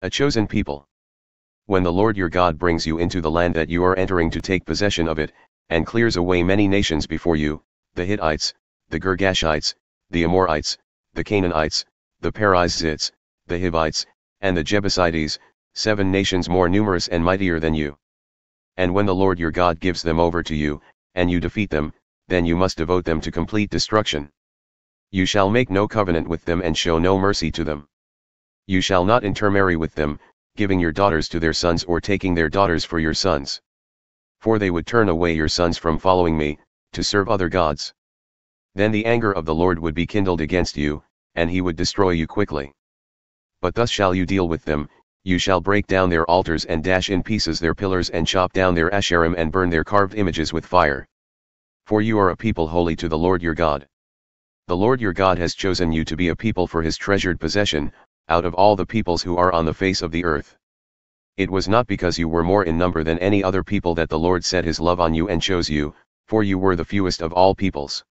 A chosen people. When the Lord your God brings you into the land that you are entering to take possession of it, and clears away many nations before you, the Hittites, the Girgashites, the Amorites, the Canaanites, the Perizzites, the Hivites, and the Jebusites, 7 nations more numerous and mightier than you. And when the Lord your God gives them over to you, and you defeat them, then you must devote them to complete destruction. You shall make no covenant with them and show no mercy to them. You shall not intermarry with them, giving your daughters to their sons or taking their daughters for your sons. For they would turn away your sons from following me, to serve other gods. Then the anger of the Lord would be kindled against you, and he would destroy you quickly. But thus shall you deal with them, you shall break down their altars and dash in pieces their pillars and chop down their Asherim and burn their carved images with fire. For you are a people holy to the Lord your God. The Lord your God has chosen you to be a people for his treasured possession, out of all the peoples who are on the face of the earth. It was not because you were more in number than any other people that the Lord set his love on you and chose you, for you were the fewest of all peoples.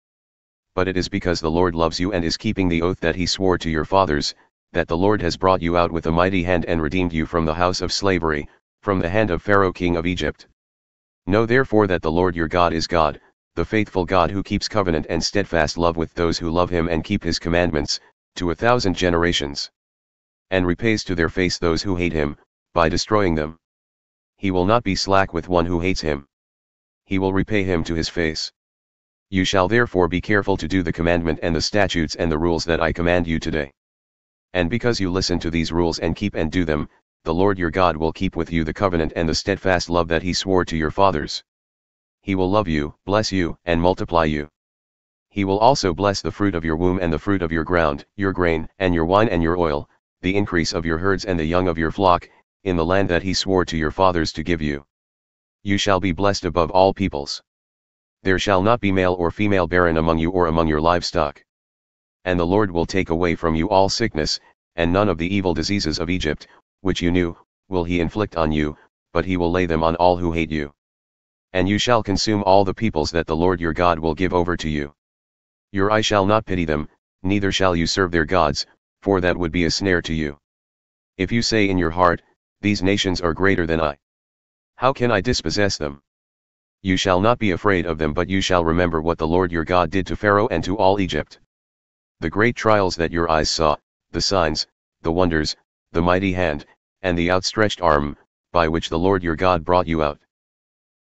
But it is because the Lord loves you and is keeping the oath that he swore to your fathers, that the Lord has brought you out with a mighty hand and redeemed you from the house of slavery, from the hand of Pharaoh king of Egypt. Know therefore that the Lord your God is God, the faithful God who keeps covenant and steadfast love with those who love him and keep his commandments, to 1,000 generations. And repays to their face those who hate him, by destroying them. He will not be slack with one who hates him. He will repay him to his face. You shall therefore be careful to do the commandment and the statutes and the rules that I command you today. And because you listen to these rules and keep and do them, the Lord your God will keep with you the covenant and the steadfast love that he swore to your fathers. He will love you, bless you, and multiply you. He will also bless the fruit of your womb and the fruit of your ground, your grain, and your wine and your oil, the increase of your herds and the young of your flock, in the land that he swore to your fathers to give you. You shall be blessed above all peoples. There shall not be male or female barren among you or among your livestock. And the Lord will take away from you all sickness, and none of the evil diseases of Egypt, which you knew, will he inflict on you, but he will lay them on all who hate you. And you shall consume all the peoples that the Lord your God will give over to you. Your eye shall not pity them, neither shall you serve their gods, for that would be a snare to you. If you say in your heart, these nations are greater than I. How can I dispossess them? You shall not be afraid of them, but you shall remember what the Lord your God did to Pharaoh and to all Egypt. The great trials that your eyes saw, the signs, the wonders, the mighty hand, and the outstretched arm, by which the Lord your God brought you out.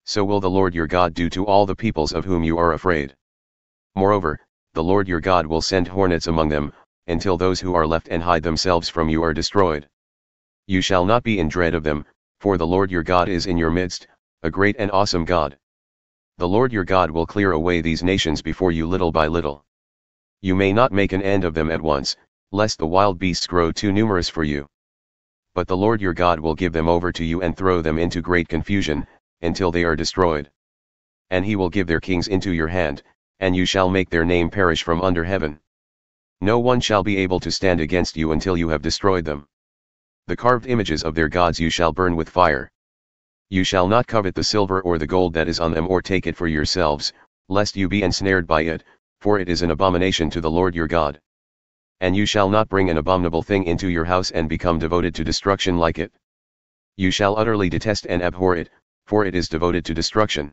So will the Lord your God do to all the peoples of whom you are afraid. Moreover, the Lord your God will send hornets among them, until those who are left and hide themselves from you are destroyed. You shall not be in dread of them, for the Lord your God is in your midst, a great and awesome God. The Lord your God will clear away these nations before you little by little. You may not make an end of them at once, lest the wild beasts grow too numerous for you. But the Lord your God will give them over to you and throw them into great confusion, until they are destroyed. And he will give their kings into your hand, and you shall make their name perish from under heaven. No one shall be able to stand against you until you have destroyed them. The carved images of their gods you shall burn with fire. You shall not covet the silver or the gold that is on them or take it for yourselves, lest you be ensnared by it, for it is an abomination to the Lord your God. And you shall not bring an abominable thing into your house and become devoted to destruction like it. You shall utterly detest and abhor it, for it is devoted to destruction.